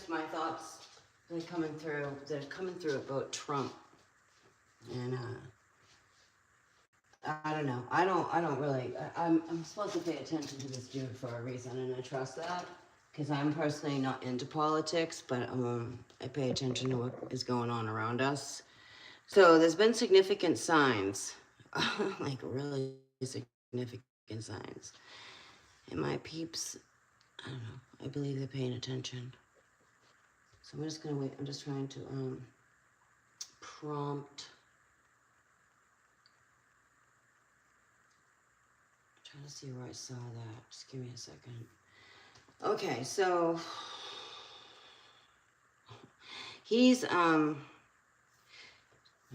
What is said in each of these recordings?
just my thoughts that are coming through about Trump. And I don't know. I don't really. I'm supposed to pay attention to this dude for a reason, and I trust that because I'm personally not into politics, but I pay attention to what is going on around us. So there's been significant signs, like really significant signs, and my peeps, I don't know. I believe they're paying attention. So I'm just gonna wait. I'm just trying to prompt. Trying to see where I saw that. Just give me a second. Okay, so he's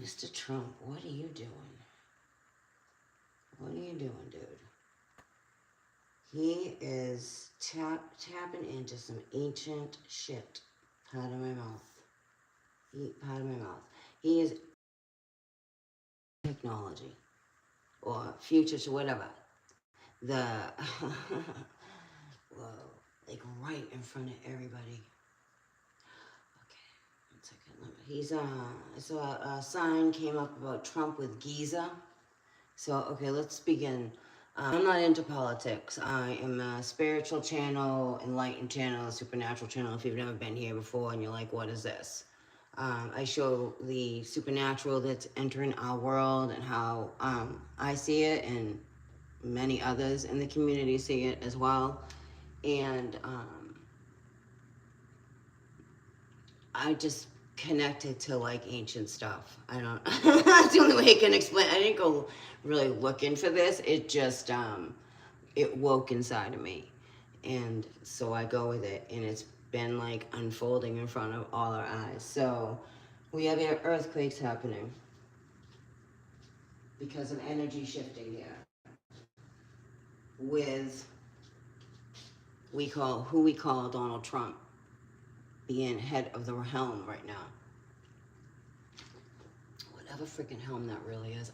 Mr. Trump, what are you doing? What are you doing, dude? He is tapping into some ancient shit. Pardon my mouth. Pardon my mouth. He is technology or future to whatever. The whoa, like right in front of everybody. Okay, 1 second. He's I saw a sign came up about Trump with Giza. So okay, let's begin. I'm not into politics. I am a spiritual channel, enlightened channel, supernatural channel. If you've never been here before and you're like, what is this? I show the supernatural that's entering our world and how I see it, and many others in the community see it as well. And I just connected to like ancient stuff. I don't, that's the only way I can explain. I didn't go really looking for this. It just, it woke inside of me. And so I go with it, and it's been like unfolding in front of all our eyes. So we have earthquakes happening because of energy shifting here with who we call Donald Trump being head of the helm right now. Whatever freaking helm that really is.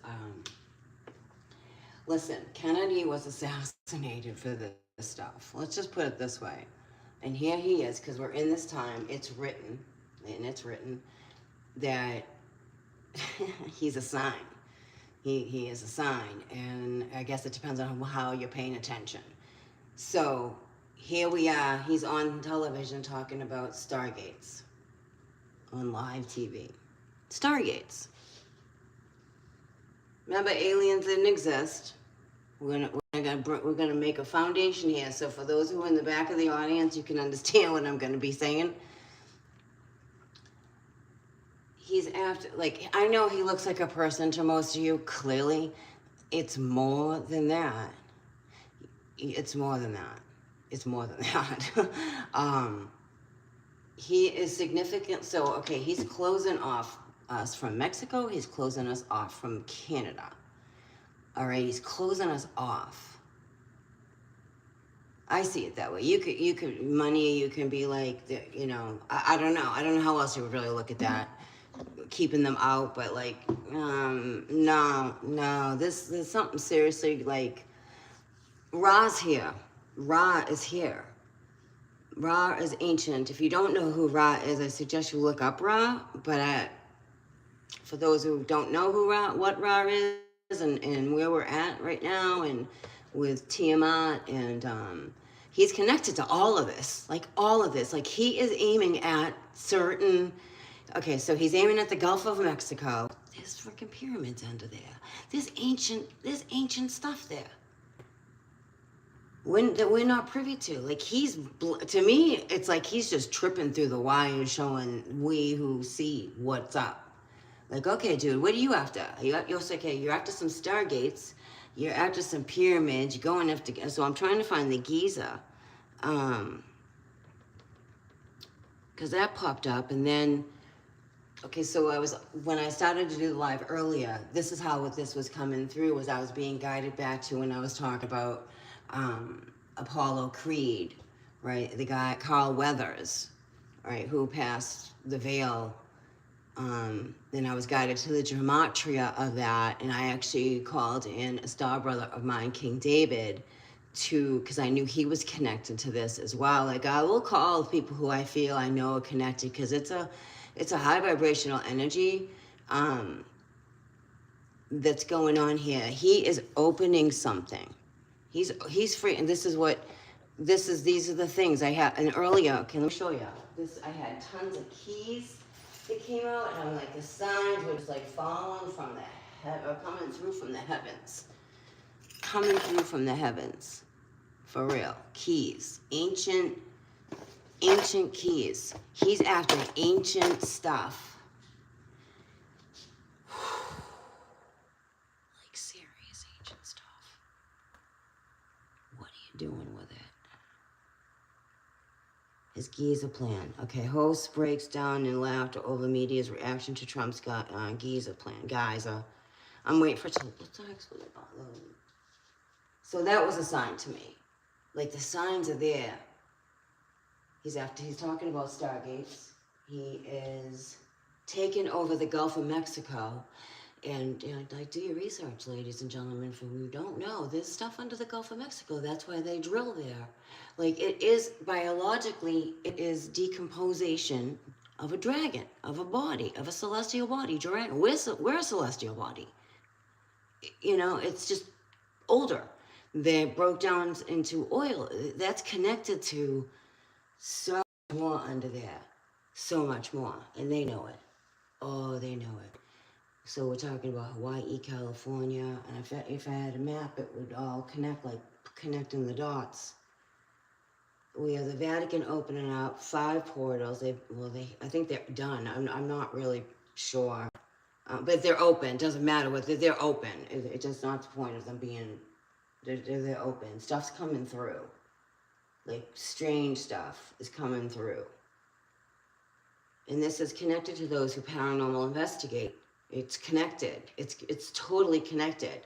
Listen, Kennedy was assassinated for this stuff. Let's just put it this way. And here he is, because we're in this time. It's written that he's a sign. He is a sign, and I guess it depends on how you're paying attention. So here we are. He's on television talking about Stargates on live TV. Stargates. Remember, aliens didn't exist. We're gonna make a foundation here. So for those who are in the back of the audience, you can understand what I'm gonna be saying. He's after, like, I know he looks like a person to most of you. Clearly, it's more than that. It's more than that. It's more than that. He is significant. So okay, he's closing off us from Mexico. He's closing us off from Canada. All right, he's closing us off. I see it that way. You could money. You can be like, you know, I don't know. I don't know how else you would really look at that, keeping them out. But like, no. There's something seriously like. Ra's here. Ra is here. Ra is ancient. If you don't know who Ra is, I suggest you look up Ra. But for those who don't know what Ra is, and where we're at right now, and with Tiamat, and he's connected to all of this. Like he is aiming at certain. Okay, so he's aiming at the Gulf of Mexico. There's freaking pyramids under there. There's ancient stuff there. That we're not privy to. Like to me, it's like he's just tripping through the wires, showing we who see what's up. Like, okay, dude, what are you after? You're after some Stargates. You're after some pyramids. You're going after. So I'm trying to find the Giza, because that popped up, and then. Okay, so when I started to do the live earlier, this is how this was coming through, was I was being guided back to when I was talking about Apollo Creed, right? The guy, Carl Weathers, right, who passed the veil. Then I was guided to the gematria of that, and I actually called in a star brother of mine, King David, to, because I knew he was connected to this as well. Like, I will call people who I feel I know are connected, because it's a high vibrational energy that's going on here. He is opening something. He's free, and these are the things I have. And earlier, okay, let me show you. I had tons of keys that came out, and I'm like, the signs were just like falling from or coming through from the heavens. Coming through from the heavens. For real. Keys. Ancient keys. He's after ancient stuff. Like serious ancient stuff. What are you doing with it? His Giza plan. Okay, host breaks down in laughter over media's reaction to Trump's Giza plan. Giza. I'm waiting for what the heck's going on? So that was a sign to me. Like, the signs are there. He's talking about stargates. He is taking over the Gulf of Mexico. And like, do your research, ladies and gentlemen. For you don't know, there's stuff under the Gulf of Mexico. That's why they drill there. Like, it is biologically, it is decomposition of a dragon, of a body, of a celestial body. Dragon. We're a celestial body. It's just older. They broke down into oil. That's connected to so much more under there. So much more. And they know it. Oh, they know it. So we're talking about Hawaii, California, and if I had a map, it would all connect, like connecting the dots. We have the Vatican opening up 5 portals. I think they're done. I'm not really sure, but they're open. Doesn't matter what they're open. It's just not the point of them being. They're open. Stuff's coming through. Like, strange stuff is coming through. And this is connected to those who paranormal investigate. It's connected. It's totally connected.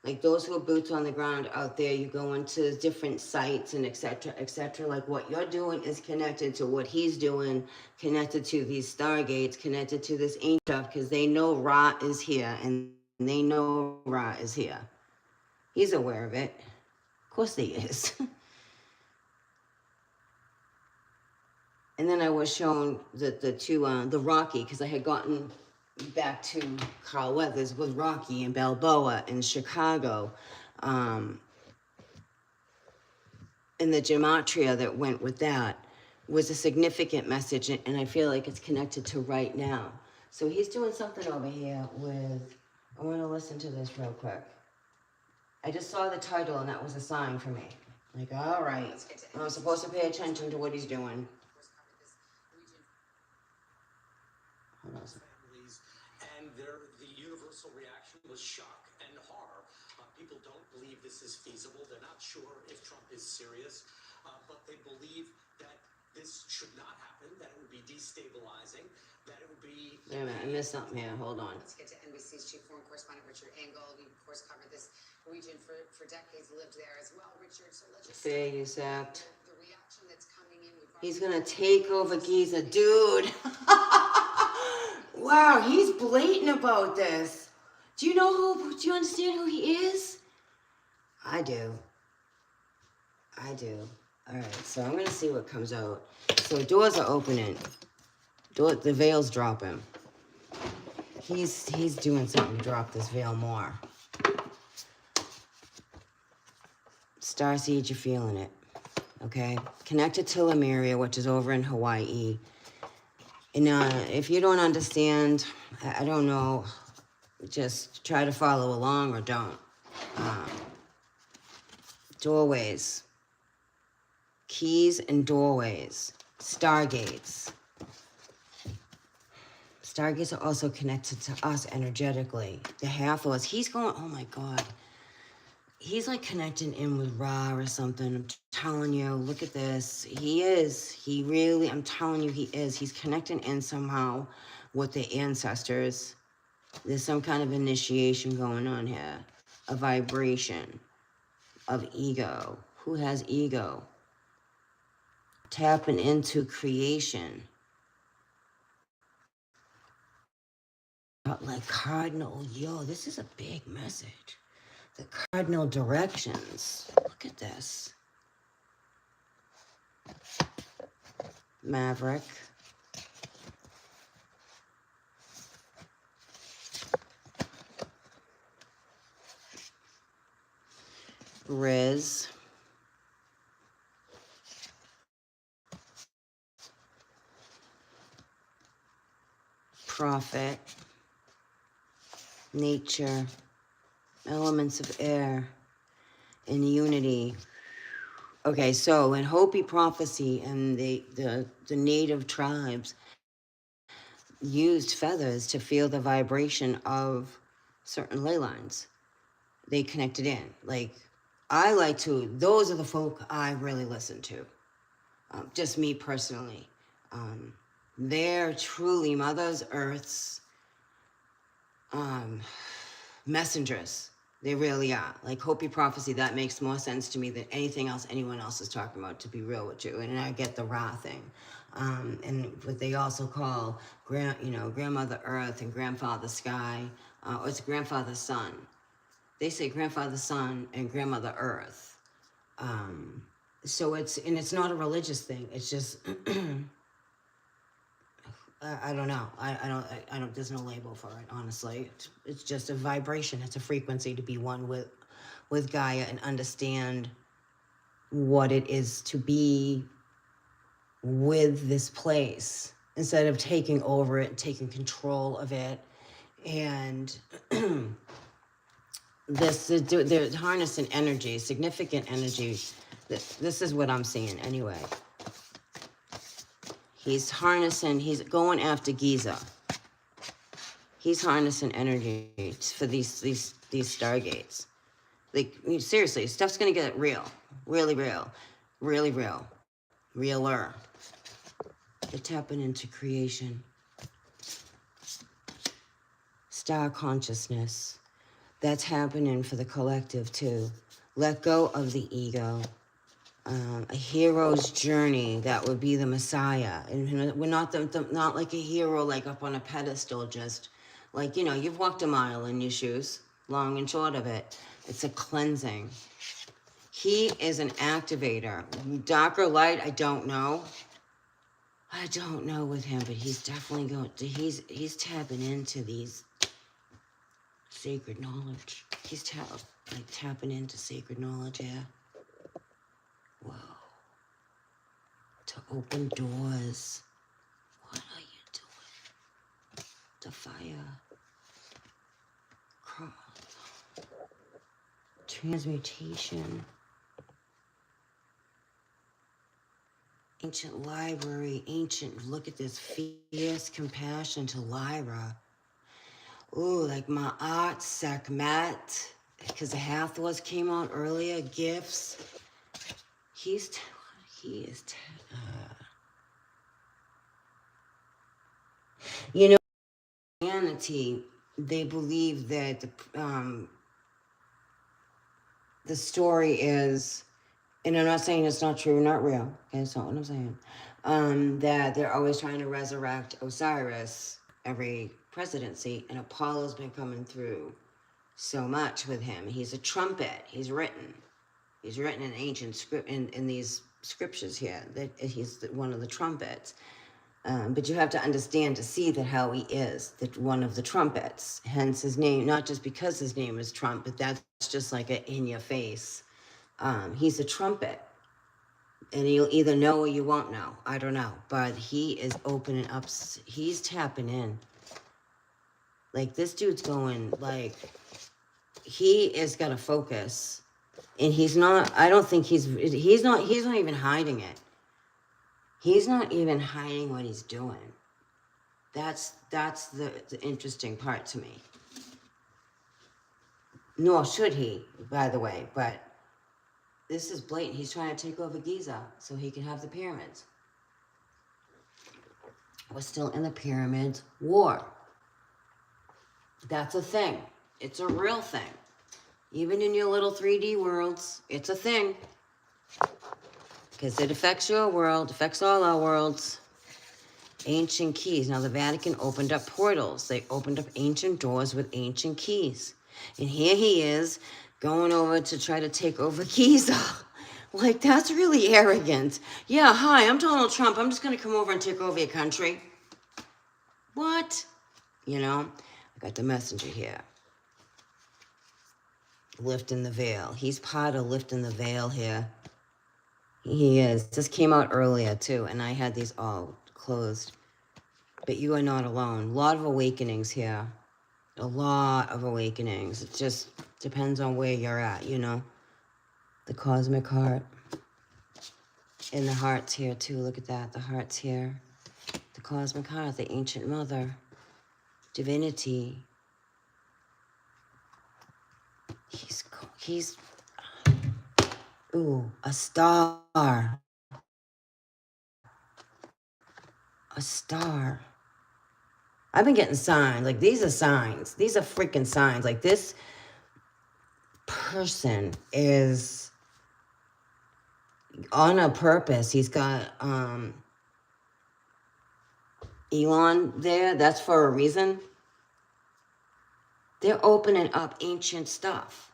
Like, those who are boots on the ground out there, you go into different sites and et cetera. Like, what you're doing is connected to what he's doing, connected to these stargates, connected to this ancient stuff, because they know Ra is here, and they know Ra is here. He's aware of it. Of course he is. And then I was shown the Rocky, because I had gotten back to Carl Weathers with Rocky and Balboa in Chicago. And the gematria that went with that was a significant message, and I feel like it's connected to right now. So he's doing something over here with, I want to listen to this real quick. I just saw the title, and that was a sign for me. Like, all right, I'm supposed to pay attention to what he's doing. Hold on a second. And the universal reaction was shock and horror. People don't believe this is feasible. They're not sure if Trump is serious, but they believe that this should not happen, that it would be destabilizing, that it would be... Wait a minute, I missed something here. Hold on. Let's get to NBC's chief foreign correspondent, Richard Engel. We, of course, covered this region for decades, lived there as well. Richard, so let's just... Fair use act. The reaction that's coming in... He's going to take over Giza. Dude! Wow, he's blatant about this. Do you understand who he is? I do. All right, so I'm going to see what comes out. So doors are opening. The veil's dropping. He's doing something to drop this veil more. Starseed, you're feeling it. Okay? Connected to Lemuria, which is over in Hawaii. And if you don't understand, I don't know, just try to follow along or don't. Doorways. Keys and doorways. Stargates. Stargates are also connected to us energetically. The Hathors. He's going, oh my God. He's like connecting in with Ra or something. I'm telling you, look at this. He is. He really, I'm telling you, he is. He's connecting in somehow with the ancestors. There's some kind of initiation going on here. A vibration of ego. Who has ego? Tapping into creation. Like Cardinal, yo, this is a big message. The cardinal directions. Look at this. Maverick. Riz. Prophet. Nature. Elements of air. And unity. Okay, so in Hopi prophecy and the native tribes used feathers to feel the vibration of certain ley lines. They connected in. Like, I like to, those are the folk I really listen to. Just me personally. They're truly Mother's Earth's messengers. They really are. Like Hopi prophecy, that makes more sense to me than anything else anyone else is talking about, to be real with you. And I get the Ra thing. And what they also call Grandmother Earth and Grandfather Sky, or it's Grandfather Sun. They say Grandfather Sun and Grandmother Earth. So it's not a religious thing. It's just I don't know. I don't. There's no label for it. Honestly, it's just a vibration. It's a frequency to be one with Gaia and understand what it is to be with this place instead of taking over it, taking control of it, and they're harnessing energy, significant energy. This is what I'm seeing anyway. He's harnessing, he's going after Giza. He's harnessing energy for these stargates. Like, seriously, stuff's gonna get real. Really real. Really real. Realer. They're tapping into creation. Star consciousness. That's happening for the collective too. Let go of the ego. A hero's journey, that would be the Messiah. And we're not not like a hero, like up on a pedestal, just like, you've walked a mile in your shoes, long and short of it. It's a cleansing. He is an activator. Dark or light, I don't know. I don't know with him, but he's definitely going to, he's tapping into these sacred knowledge. He's tapping into sacred knowledge, yeah. Whoa. To open doors. What are you doing? The fire. Cross. Transmutation. Ancient library. Look at this fierce compassion to Lyra. Ooh, like Ma'at Sekhmet. Because the Hathors came out earlier. Gifts. Humanity, they believe that the story is, and I'm not saying it's not true, not real, okay, that's not what I'm saying, that they're always trying to resurrect Osiris every presidency, and Apollo's been coming through so much with him. He's a trumpet. He's written in ancient script in these scriptures here that he's one of the trumpets. But you have to understand to see that how he is one of the trumpets. Hence his name, not just because his name is Trump, but that's just like a in your face. He's a trumpet, and you'll either know or you won't know. I don't know, but he is opening up. He's tapping in. Like, this dude's going, like, he is got to focus. And he's not, I don't think he's not even hiding it. He's not even hiding what he's doing. That's the interesting part to me. Nor should he, by the way, but this is blatant. He's trying to take over Giza so he can have the pyramids. We're still in the pyramids war. That's a thing. It's a real thing. Even in your little 3D worlds, it's a thing. Because it affects your world, affects all our worlds. Ancient keys. Now, the Vatican opened up portals. They opened up ancient doors with ancient keys. And here he is, going over to try to take over Giza. Like, that's really arrogant. Yeah, hi, I'm Donald Trump. I'm just going to come over and take over your country. What? You know, I got the messenger here. Lifting the veil. He's part of lifting the veil here. He is. This came out earlier, too, and I had these all closed. But you are not alone. A lot of awakenings here. A lot of awakenings. It just depends on where you're at, you know. The cosmic heart. And the heart's here, too. Look at that. The heart's here. The cosmic heart, the ancient mother. Divinity. He's, ooh, a star. A star. I've been getting signs. Like, these are signs. These are freaking signs. Like, this person is on a purpose. He's got Elon there. That's for a reason. They're opening up ancient stuff.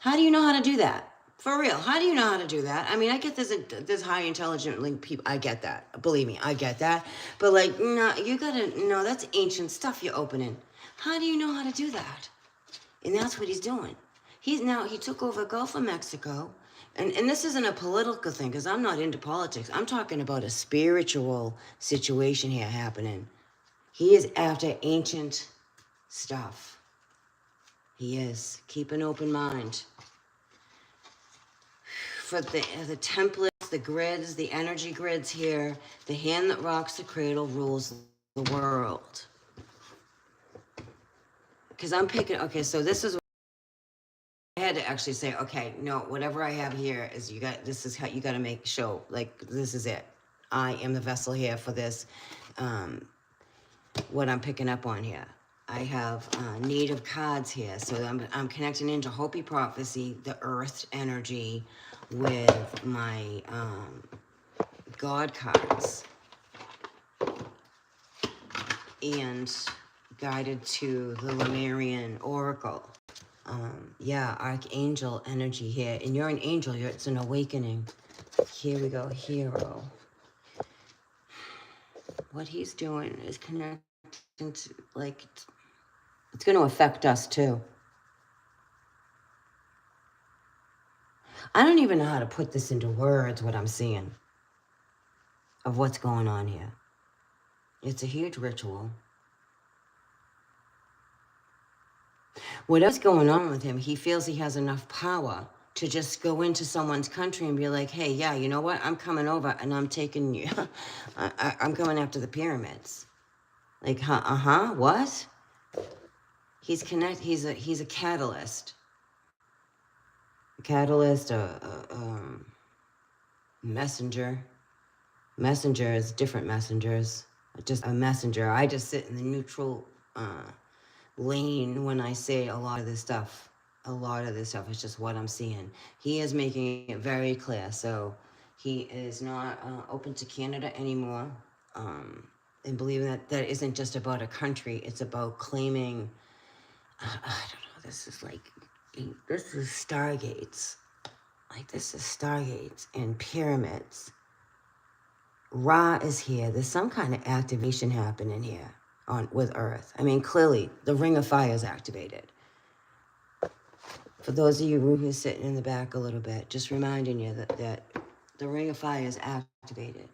How do you know how to do that? For real, how do you know how to do that? I mean, I get this high intelligent people. I get that. Believe me, I get that. But like, no, that's ancient stuff you're opening. How do you know how to do that? And that's what he's doing. He took over Gulf of Mexico. And this isn't a political thing, because I'm not into politics. I'm talking about a spiritual situation here happening. He is after ancient stuff. He is. Keep an open mind. For the templates, the grids, the energy grids here, the hand that rocks the cradle rules the world. Because I'm picking, okay, so this is, I had to actually say, okay, no, whatever I have here is this is how you got to make show, like, this is it. I am the vessel here for this, what I'm picking up on here. I have native cards here, so I'm connecting into Hopi prophecy, the earth energy, with my God cards, and guided to the Lemurian oracle. Yeah, archangel energy here, and you're an angel. It's an awakening. Here we go, hero. What he's doing is connecting to, like, it's going to affect us too. I don't even know how to put this into words, what I'm seeing of what's going on here. It's a huge ritual. Whatever's going on with him, he feels he has enough power to just go into someone's country and be like, hey, yeah, you know what? I'm coming over and I'm taking you. I'm going after the pyramids. Like, what? He's a catalyst. A catalyst, messenger. Messengers, different messengers. Just a messenger. I just sit in the neutral lane when I say a lot of this stuff. A lot of this stuff is just what I'm seeing. He is making it very clear. So he is not open to Canada anymore. And believing that isn't just about a country. It's about claiming, I don't know, this is stargates. Like, this is stargates and pyramids. Ra is here. There's some kind of activation happening here with Earth. I mean, clearly, the Ring of Fire is activated. For those of you who are sitting in the back a little bit, just reminding you that the Ring of Fire is activated.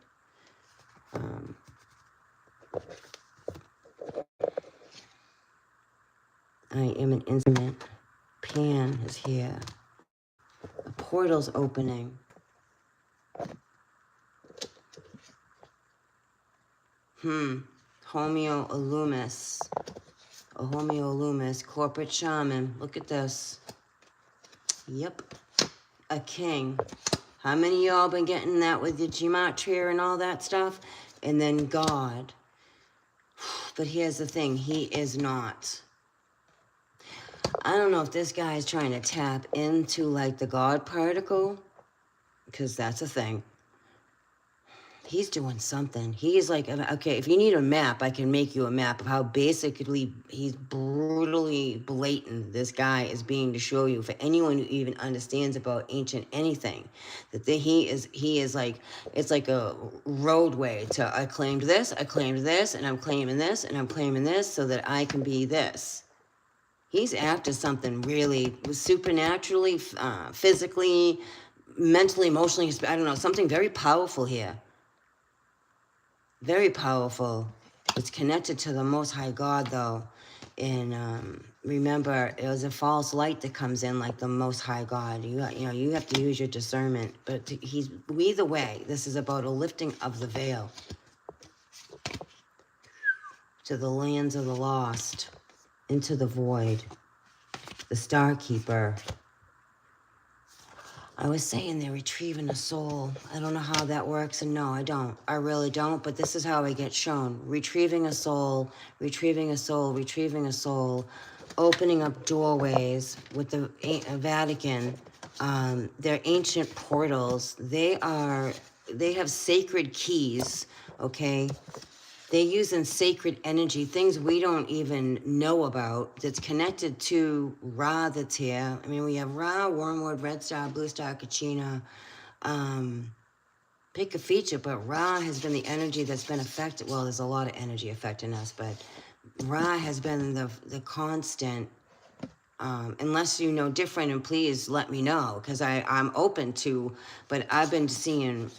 I am an instrument. Pan is here. A portal's opening. Homeo Illumis. A Homeo Illumis. Corporate shaman. Look at this. Yep. A king. How many of y'all been getting that with your gematria and all that stuff? And then God. But here's the thing. He is not. I don't know if this guy is trying to tap into, like, the God particle. Because that's a thing. He's doing something. He is like, okay, if you need a map, I can make you a map of how basically he's brutally blatant. This guy is being to show you, for anyone who even understands about ancient anything, that he is like, it's like a roadway to, I claimed this, and I'm claiming this, and I'm claiming this so that I can be this. He's after something really supernaturally, physically, mentally, emotionally, I don't know, something very powerful here. Very powerful. It's connected to the Most High God, though. And remember, it was a false light that comes in like the Most High God. You know, you have to use your discernment. But either way, this is about a lifting of the veil to the lands of the lost, into the void, the Star Keeper. I was saying they're retrieving a soul. I don't know how that works, and no, I don't. I really don't, but this is how I get shown. Retrieving a soul, retrieving a soul, retrieving a soul, opening up doorways with the Vatican. They're ancient portals. They have sacred keys, okay? They're using sacred energy, things we don't even know about, that's connected to Ra that's here. I mean, we have Ra, Wormwood, Red Star, Blue Star, Kachina. Pick a feature, but Ra has been the energy that's been affected. Well, there's a lot of energy affecting us, but Ra has been the constant. Unless you know different, and please let me know, because I'm open to, but I've been seeing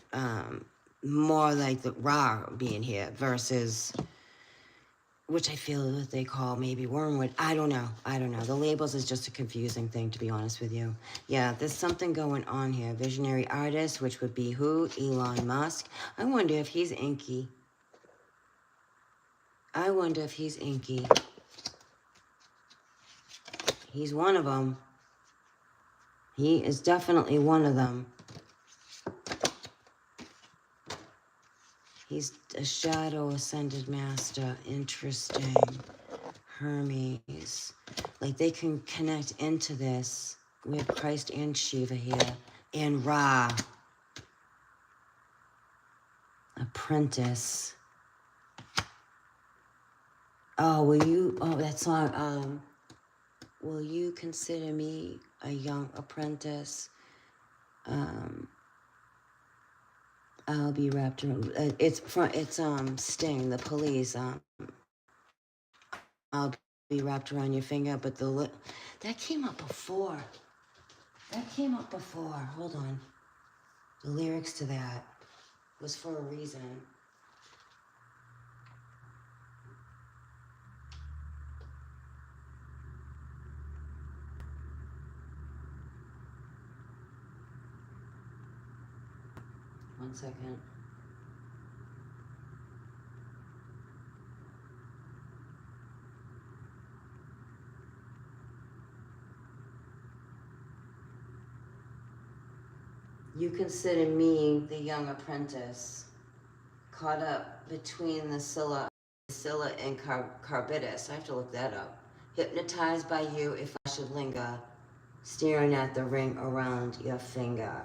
more like the Ra being here versus, which I feel that they call maybe Wormwood. I don't know. The labels is just a confusing thing, to be honest with you. Yeah, there's something going on here. Visionary artist, which would be who? Elon Musk. I wonder if he's inky. He's one of them. He is definitely one of them. He's a shadow ascended master. Interesting. Hermes. Like they can connect into this. We have Christ and Shiva here. And Ra. Apprentice. That song. Will you consider me a young apprentice? I'll be wrapped around. It's Sting, the Police. I'll be wrapped around your finger, but that came up before. Hold on. The lyrics to that was for a reason. One second. You consider me the young apprentice, caught up between the Scylla and Carbitus. I have to look that up. Hypnotized by you if I should linger, staring at the ring around your finger.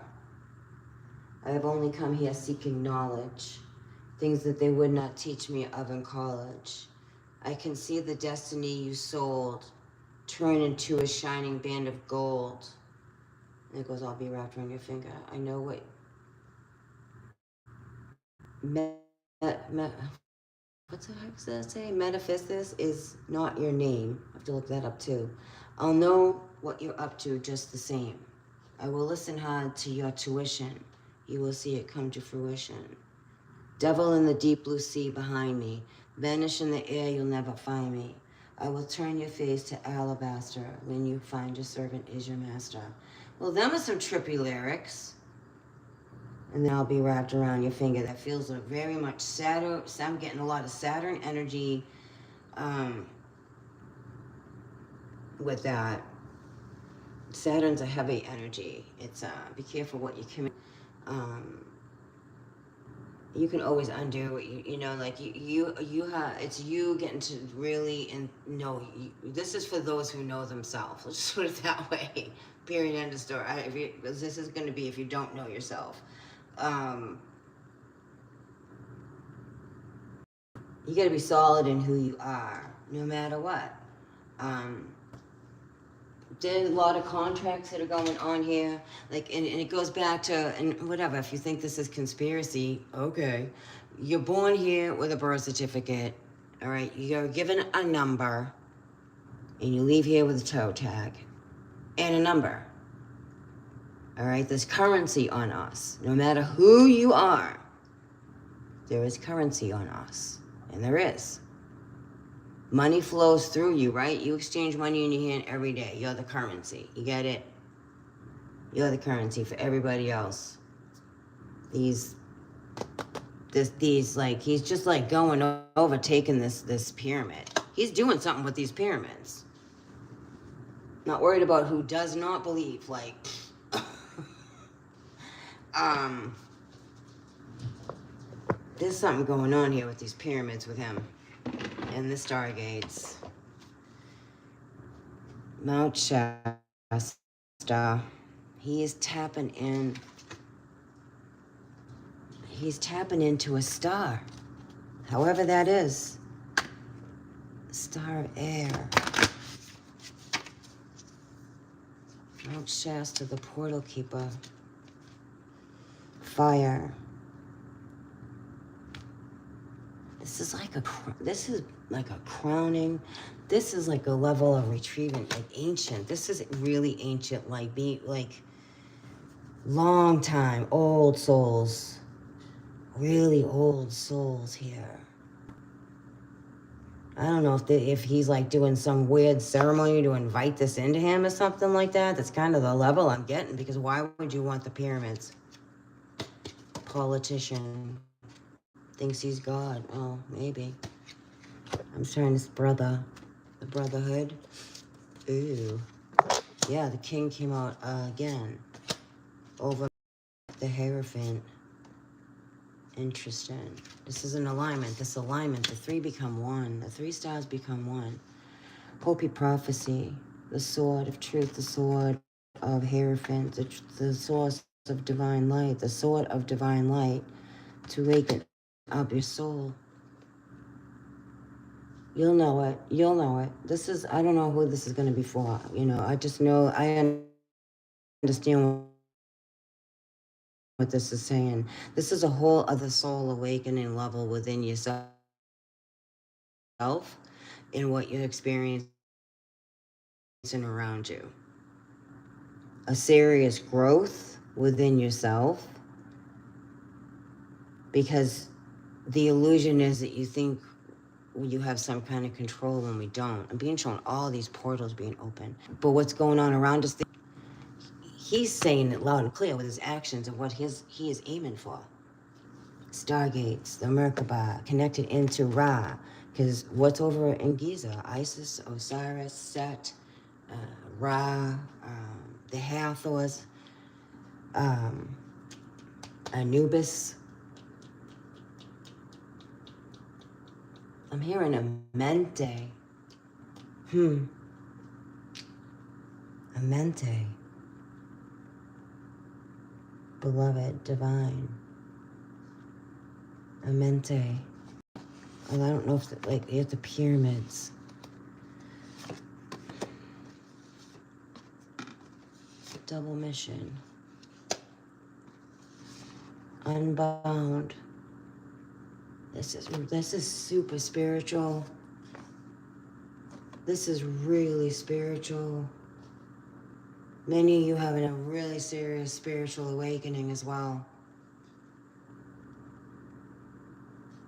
I have only come here seeking knowledge, things that they would not teach me of in college. I can see the destiny you sold turn into a shining band of gold. And it goes, I'll be wrapped around your finger. I know what... What the heck does that say? Metaphysis is not your name. I have to look that up too. I'll know what you're up to just the same. I will listen hard to your tuition. You will see it come to fruition. Devil in the deep blue sea behind me. Vanish in the air, you'll never find me. I will turn your face to alabaster when you find your servant is your master. Well, them are some trippy lyrics. And then I'll be wrapped around your finger. That feels very much Saturn. So I'm getting a lot of Saturn energy with that. Saturn's a heavy energy. It's be careful what you commit. You can always undo what you know, like you have, it's you getting to really know. This is for those who know themselves. Let's just put it that way. Period. End of story. This is going to be if you don't know yourself. You gotta be solid in who you are, no matter what. There's a lot of contracts that are going on here, like, and it goes back to, and whatever, if you think this is conspiracy, okay. You're born here with a birth certificate, all right? You're given a number, and you leave here with a toe tag and a number, all right? There's currency on us. No matter who you are, there is currency on us, and there is. Money flows through you, right? You exchange money in your hand every day. You're the currency. You get it? You're the currency for everybody else. These like, he's just like going over, taking this pyramid. He's doing something with these pyramids. Not worried about who does not believe, like, there's something going on here with these pyramids with him. And the Stargates. Mount Shasta. He is tapping in. He's tapping into a star. However that is. Star of air. Mount Shasta, the portal keeper. Fire. This is like a crowning. This is like a level of retrieving, like ancient. This is really ancient, like being like long time, old souls, really old souls here. I don't know if he's like doing some weird ceremony to invite this into him or something like that. That's kind of the level I'm getting, because why would you want the pyramids? Politician. Thinks he's God. Oh, maybe. I'm trying this brother. The Brotherhood. Ooh. Yeah, the king came out again. Over the Hierophant. Interesting. This is an alignment. This alignment. The three become one. The three stars become one. Hopi prophecy. The sword of truth. The sword of Hierophant. The source of divine light. The sword of divine light. To awaken up your soul. You'll know it. You'll know it. This is, I don't know who this is going to be for. You know, I just know, I understand what this is saying. This is a whole other soul awakening level within yourself in what you're experiencing around you. A serious growth within yourself, because the illusion is that you think you have some kind of control when we don't. I'm being shown all these portals being open. But what's going on around us, he's saying it loud and clear with his actions of what he is aiming for. Stargates, the Merkaba, connected into Ra. Because what's over in Giza? Isis, Osiris, Set, Ra, the Hathors, Anubis. I'm hearing a mente. A mente. Beloved, divine. A mente. And I don't know if, like, at the pyramids. Double mission. Unbound. This is super spiritual. This is really spiritual. Many of you having a really serious spiritual awakening as well.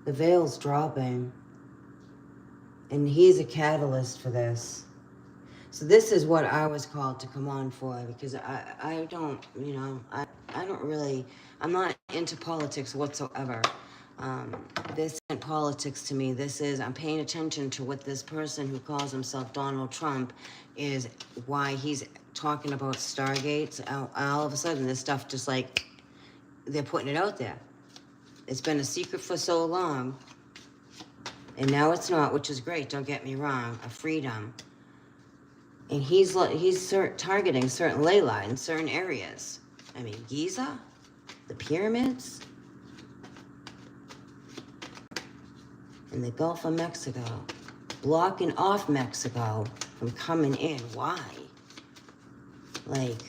The veil's dropping. And he's a catalyst for this. So this is what I was called to come on for, because I don't, you know, I don't really, I'm not into politics whatsoever. This isn't politics to me. This is, I'm paying attention to what this person who calls himself Donald Trump is, why he's talking about Stargates. All of a sudden, this stuff just like, they're putting it out there. It's been a secret for so long, and now it's not, which is great, don't get me wrong, a freedom. And he's targeting certain ley lines, certain areas. I mean, Giza, the pyramids. in the Gulf of Mexico, blocking off Mexico from coming in. Why? Like,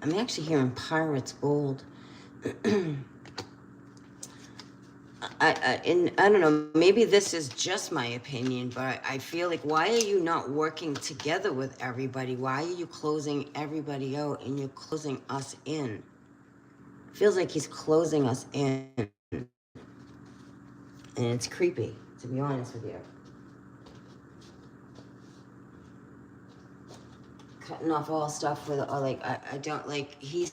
I'm actually hearing pirates gold. I don't know, maybe this is just my opinion, but I feel like, why are you not working together with everybody? Why are you closing everybody out and you're closing us in? Feels like he's closing us in. And it's creepy, to be honest with you. Cutting off all stuff with, or like, I don't, like, he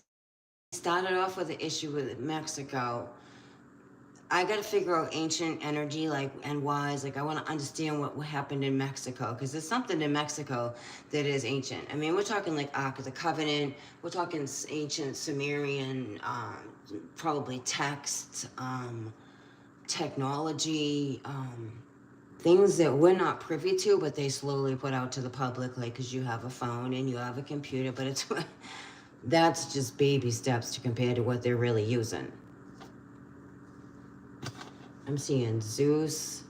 started off with an issue with Mexico. I gotta figure out ancient energy, like, and whys. Like, I want to understand what happened in Mexico, because there's something in Mexico that is ancient. I mean, we're talking like Ark of the Covenant. We're talking ancient Sumerian, probably texts, technology, things that we're not privy to, but they slowly put out to the public, like, because you have a phone and you have a computer, but it's that's just baby steps to compare to what they're really using. I'm seeing Zeus.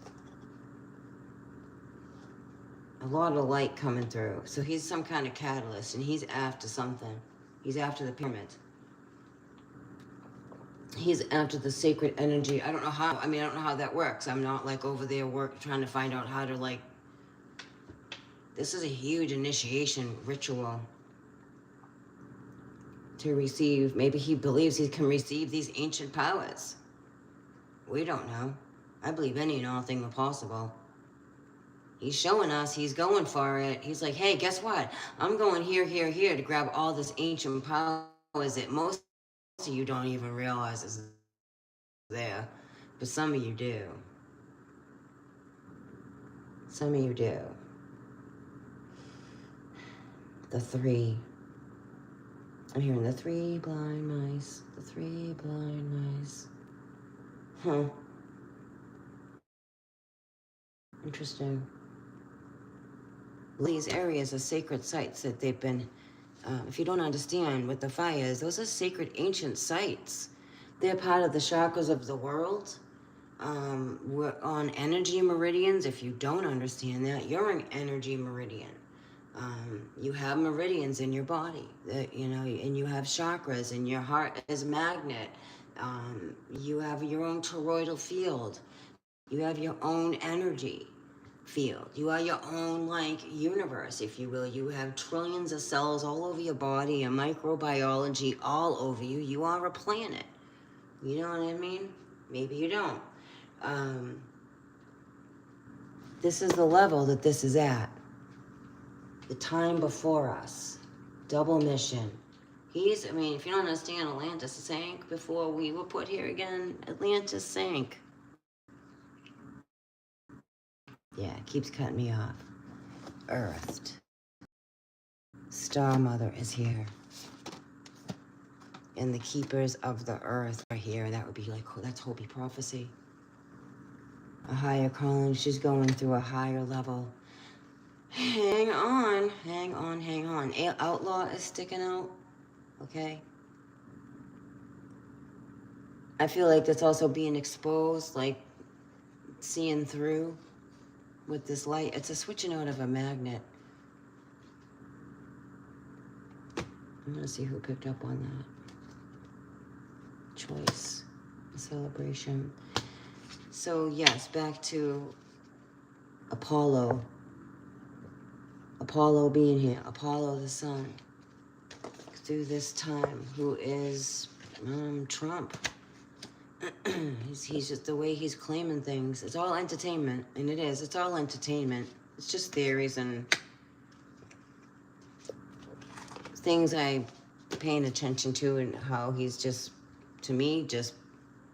A lot of light coming through. So he's some kind of catalyst, and he's after something. He's after the pyramid. He's after the sacred energy. I don't know how. I mean, I don't know how that works. I'm not like over there trying to find out how to like. This is a huge initiation ritual to receive. Maybe he believes he can receive these ancient powers. We don't know. I believe any and all things are possible. He's showing us he's going for it. He's like, hey, guess what? I'm going here, here, here to grab all this ancient powers that most of you don't even realize is there. But some of you do. Some of you do. The three. I'm hearing the three blind mice. The three blind mice. Huh. Interesting. These areas are sacred sites that they've been, if you don't understand what the fire is, those are sacred ancient sites. They're part of the chakras of the world. We're on energy meridians. If you don't understand that, you're an energy meridian. You have meridians in your body, that, you know, and you have chakras, and your heart is a magnet. You have your own toroidal field. You have your own energy field. You are your own, like, universe, if you will. You have trillions of cells all over your body and microbiology all over you. You are a planet. You know what I mean? Maybe you don't. This is the level that this is at. The time before us. Double mission. I mean, if you don't understand, Atlantis sank before we were put here again. Atlantis sank. Yeah, it keeps cutting me off. Earthed. Star Mother is here. And the keepers of the earth are here. That would be like, that's Hopi prophecy. A higher calling. She's going through a higher level. Hang on, hang on, hang on. Outlaw is sticking out. Okay. I feel like that's also being exposed, like seeing through with this light. It's a switching out of a magnet. I'm gonna see who picked up on that. Choice, a celebration. So yes, back to Apollo. Apollo being here. Apollo the sun. Through this time, who is Trump. He's just the way he's claiming things. It's all entertainment, and it is. It's all entertainment. It's just theories and things I'm paying attention to, and how he's just, to me, just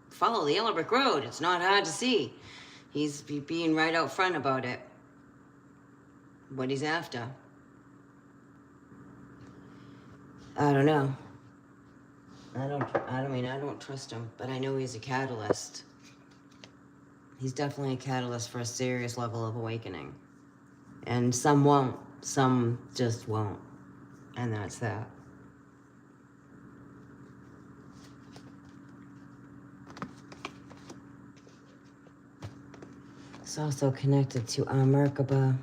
follow the yellow brick road. It's not hard to see. He's being right out front about it. What he's after. I don't know. I don't trust him, but I know he's a catalyst. He's definitely a catalyst for a serious level of awakening. And some won't. Some just won't. And that's that. It's also connected to our Merkaba.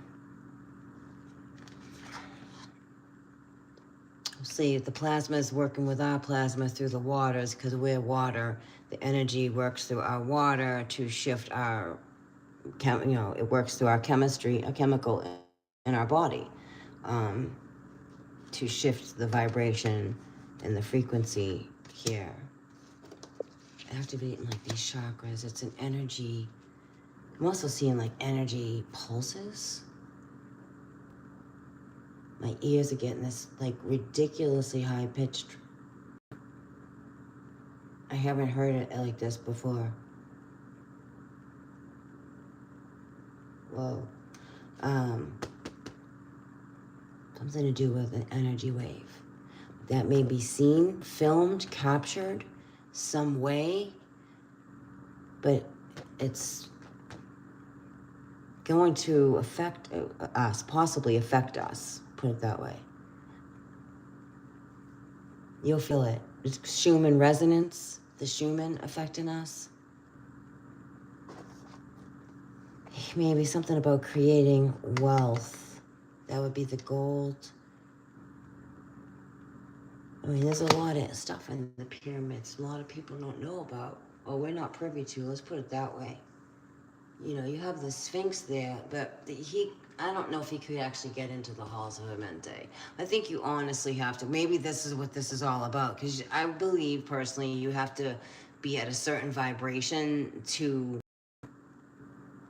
See, the plasma is working with our plasma through the waters because we're water. The energy works through our water to shift our, it works through our chemistry, a chemical in our body, to shift the vibration and the frequency here. Activating like these chakras. It's an energy. I'm also seeing like energy pulses. My ears are getting this like ridiculously high pitched. I haven't heard it like this before. Whoa. Something to do with an energy wave that may be seen, filmed, captured some way, but it's going to affect us, possibly affect us, put it that way. You'll feel it. It's Schumann resonance, the Schumann affecting us. Maybe something about creating wealth. That would be the gold. I mean, there's a lot of stuff in the pyramids a lot of people don't know about, or we're not privy to, let's put it that way. You know, you have the Sphinx there, but I don't know if he could actually get into the halls of Amenti. I think you honestly have to. Maybe this is what this is all about, because I believe personally you have to be at a certain vibration to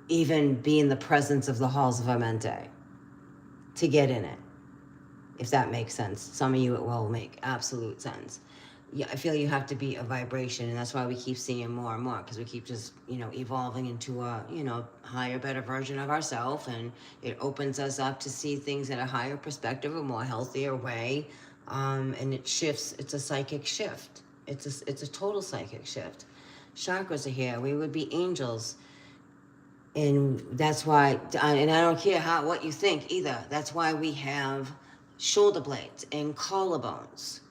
even be in the presence of the halls of Amenti to get in it, if that makes sense. Some of you it will make absolute sense. Yeah, I feel you have to be a vibration, and that's why we keep seeing more and more, because we keep just, evolving into a, higher, better version of ourselves, and it opens us up to see things at a higher perspective, a more healthier way, and it shifts. It's a psychic shift. It's a total psychic shift. Chakras are here. We would be angels, and that's why. And I don't care what you think either. That's why we have shoulder blades and collarbones.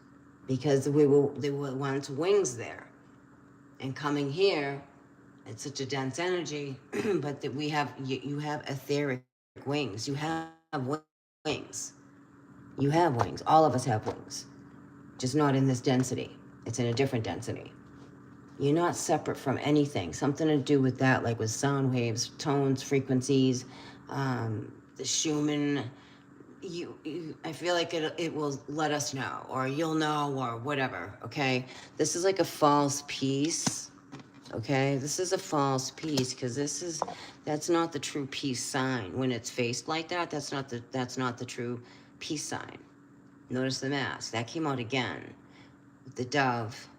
Because there were once wings there. And coming here, it's such a dense energy, but that you have etheric wings. You have wings. You have wings. All of us have wings. Just not in this density. It's in a different density. You're not separate from anything. Something to do with that, like with sound waves, tones, frequencies, the Schumann. I feel like it will let us know, or you'll know, or whatever, okay? This is like a false peace, okay? This is a false peace, because that's not the true peace sign. When it's faced like that, that's not the true peace sign. Notice the mask. That came out again. The dove.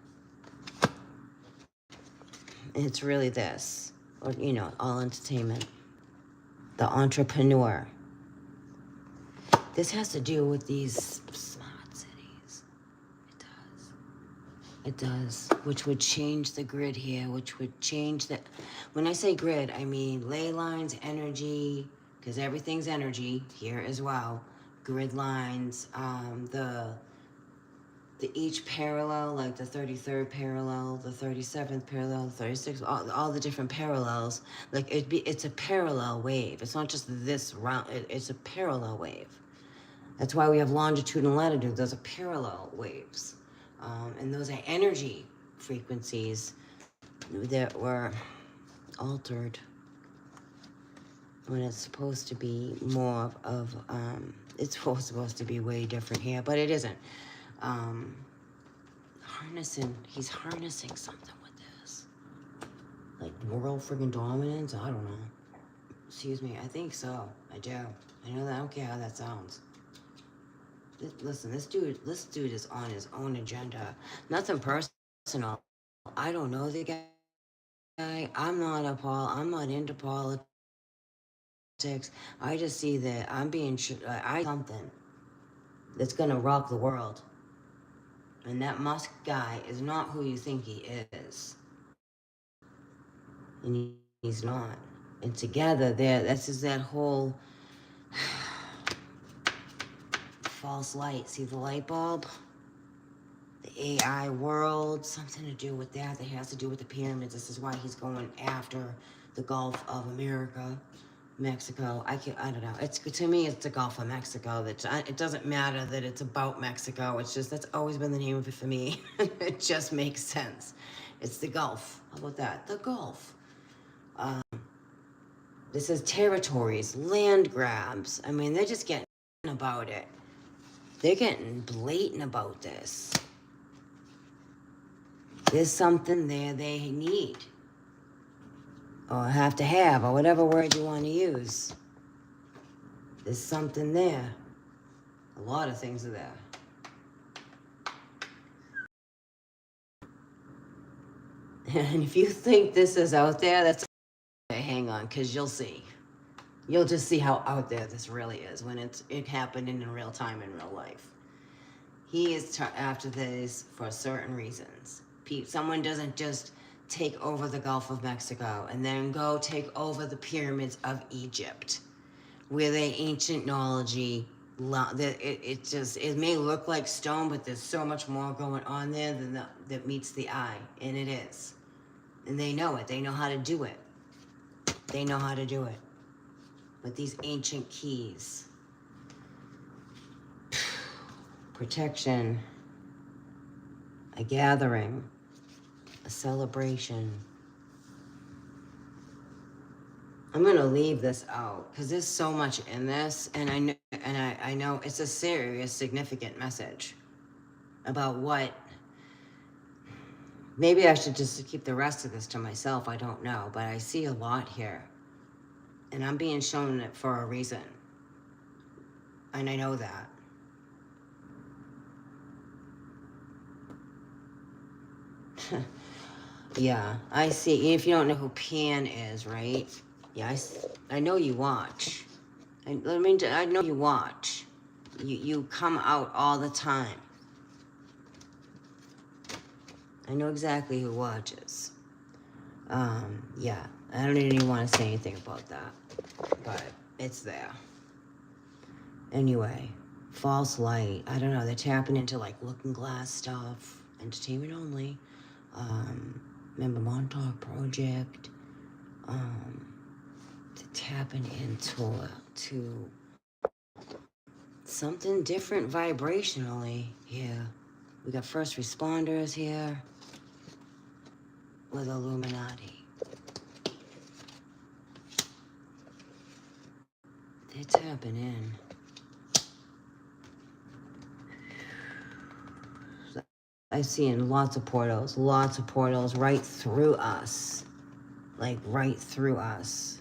And it's really this, or, all entertainment. The entrepreneur. This has to do with these smart cities. It does. Which would change the grid here, which would change the... When I say grid, I mean ley lines, energy, because everything's energy here as well. Grid lines, the each parallel, like the 33rd parallel, the 37th parallel, the 36th, all the different parallels. Like it's a parallel wave. It's not just this round, it's a parallel wave. That's why we have longitude and latitude. Those are parallel waves. And those are energy frequencies that were altered when it's supposed to be more of, it's supposed to be way different here, but it isn't. He's harnessing something with this. Like world friggin' dominance? I don't know. Excuse me, I think so. I do. I know that, I don't care how that sounds. Listen, this dude is on his own agenda. Nothing personal. I don't know the guy. I'm not into politics. I just see that I'm being something that's gonna rock the world. And that Musk guy is not who you think he is. And he's not. And together, this is that whole false light. See the light bulb? The AI world, something to do with that. That has to do with the pyramids. This is why he's going after the Gulf of America, Mexico. I don't know. It's, to me, it's the Gulf of Mexico. It doesn't matter that it's about Mexico. It's just, that's always been the name of it for me. It just makes sense. It's the Gulf. How about that? The Gulf. This is territories, land grabs. I mean, they're just getting about it. They're getting blatant about this. There's something there they need. Or have to have, or whatever word you want to use. There's something there. A lot of things are there. And if you think this is out there, that's okay, hang on, because you'll see. You'll just see how out there this really is when it happened in real time, in real life. He is after this for certain reasons. Someone doesn't just take over the Gulf of Mexico and then go take over the pyramids of Egypt, where the ancient knowledge, it may look like stone, but there's so much more going on there than that meets the eye, and it is. And they know it. They know how to do it. They know how to do it with these ancient keys. Protection, a gathering, a celebration. I'm gonna leave this out because there's so much in this, and I know it's a serious, significant message about what. Maybe I should just keep the rest of this to myself. I don't know, but I see a lot here, and I'm being shown it for a reason, and I know that. Yeah, I see. If you don't know who Pan is, right? Yeah, I know you watch. I know you watch. You come out all the time. I know exactly who watches. Yeah, I don't even want to say anything about that, but it's there. Anyway, false light. I don't know. They're tapping into like Looking Glass stuff, entertainment only. Remember Montauk Project, tapping into something different vibrationally here. We got first responders here with Illuminati. They're tapping in. I've seen lots of portals right through us. Like right through us.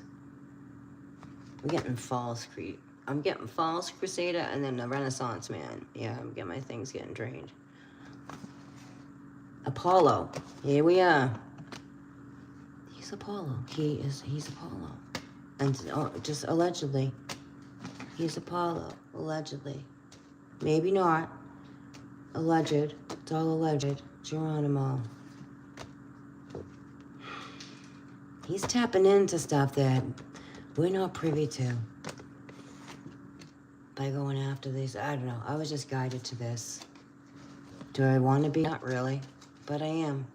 I'm getting I'm getting False Crusader and then the Renaissance Man. Yeah, I'm getting my things getting drained. Apollo. Here we are. He's Apollo. He's Apollo. And just allegedly. He's Apollo. Allegedly. Maybe not. Alleged. It's all alleged. Geronimo. He's tapping into stuff that we're not privy to. By going after these, I don't know. I was just guided to this. Do I want to be? Not really. But I am.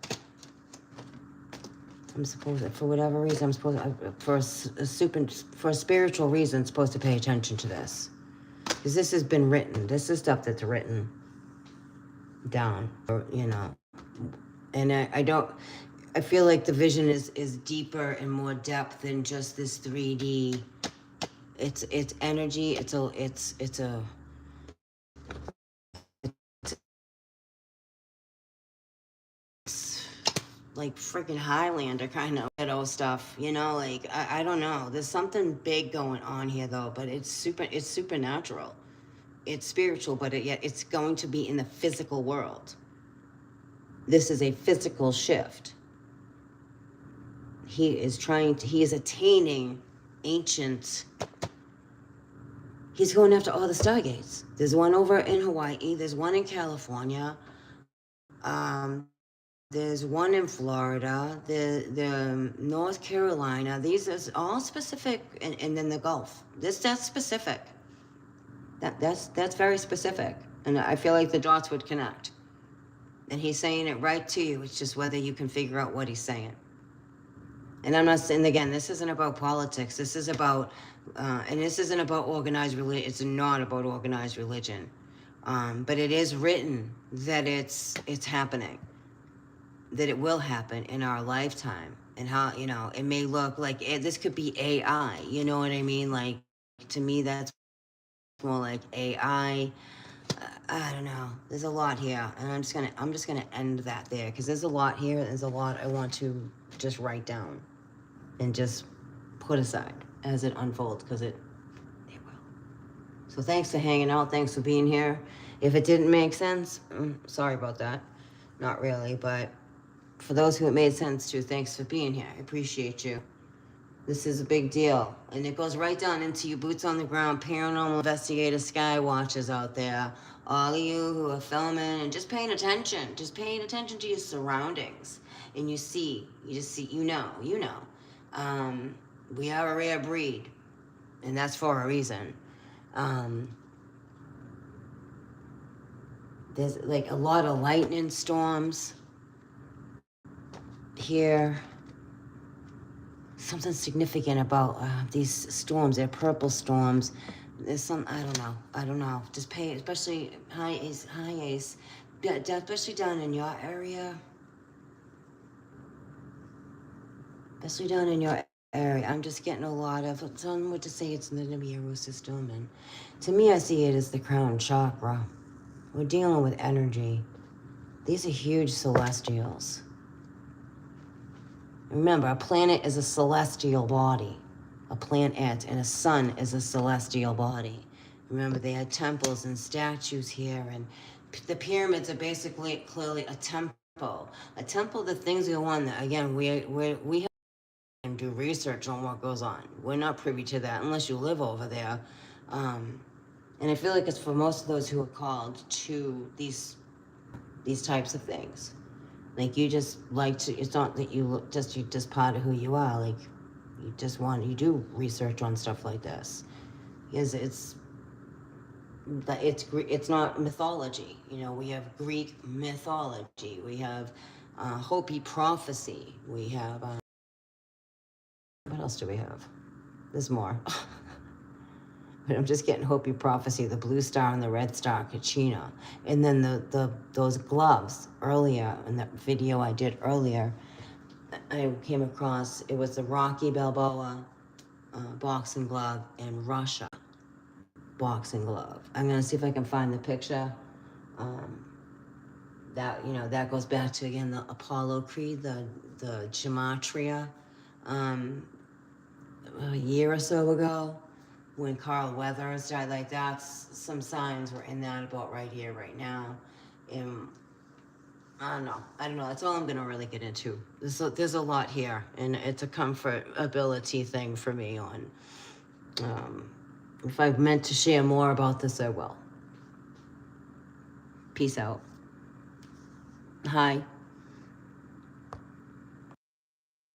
I'm supposed, for whatever reason, I'm supposed, for a spiritual reason, supposed to pay attention to this. Because this has been written. This is stuff that's written down, or, you know. And I feel like the vision is deeper and more depth than just this 3D. It's energy. It's like freaking Highlander kind of ghetto stuff, you know, like I don't know. There's something big going on here though, but it's supernatural. It's spiritual, but yet it's going to be in the physical world. This is a physical shift. He is attaining ancient. He's going after all the stargates. There's one over in Hawaii. There's one in California. There's one in Florida, the North Carolina. These are all specific, and then the Gulf. That's specific. That's very specific, and I feel like the dots would connect. And he's saying it right to you. It's just whether you can figure out what he's saying. And I'm not saying, again, this isn't about politics. This is about, and this isn't about organized religion. It's not about organized religion. But it is written that it's happening, that it will happen in our lifetime. And how, you know, it may look like this could be AI, you know what I mean? Like, to me, that's more like AI. I don't know. There's a lot here, and I'm just gonna end that there, because there's a lot here. There's a lot I want to just write down and just put aside as it unfolds, because it will. So thanks for hanging out. Thanks for being here. If it didn't make sense, sorry about that. Not really, but for those who it made sense to, thanks for being here. I appreciate you. This is a big deal. And it goes right down into you boots on the ground, paranormal investigator, sky watchers out there. All of you who are filming and just paying attention to your surroundings. And you just see, you know. We are a rare breed, and that's for a reason. There's like a lot of lightning storms here. Something significant about these storms. They're purple storms. There's some, I don't know. Just pay, especially high ace, especially down in your area. I'm just getting a lot of, some would just say it's the Nibiru system, and to me, I see it as the crown chakra. We're dealing with energy. These are huge celestials. Remember, a planet is a celestial body. A planet and a sun is a celestial body. Remember, they had temples and statues here, and the pyramids are basically clearly a temple. A temple, the things go on there. Again, we have to do research on what goes on. We're not privy to that unless you live over there. And I feel like it's for most of those who are called to these types of things. Like, you just like to, it's not that you're just part of who you are. Like, you do research on stuff like this. Because it's not mythology. You know, we have Greek mythology. We have Hopi prophecy. We have, what else do we have? There's more. But I'm just getting Hopi prophecy, the blue star and the red star, Kachina. And then those gloves earlier, in that video I did earlier, I came across, it was the Rocky Balboa boxing glove and Russia boxing glove. I'm gonna see if I can find the picture. That goes back to, again, the Apollo Creed, the gematria, a year or so ago, when Carl Weathers died. Like, that's, some signs were in that about right here, right now. And I don't know. That's all I'm gonna really get into. There's a lot here, and it's a comfortability thing for me on, if I've meant to share more about this, I will. Peace out. Hi.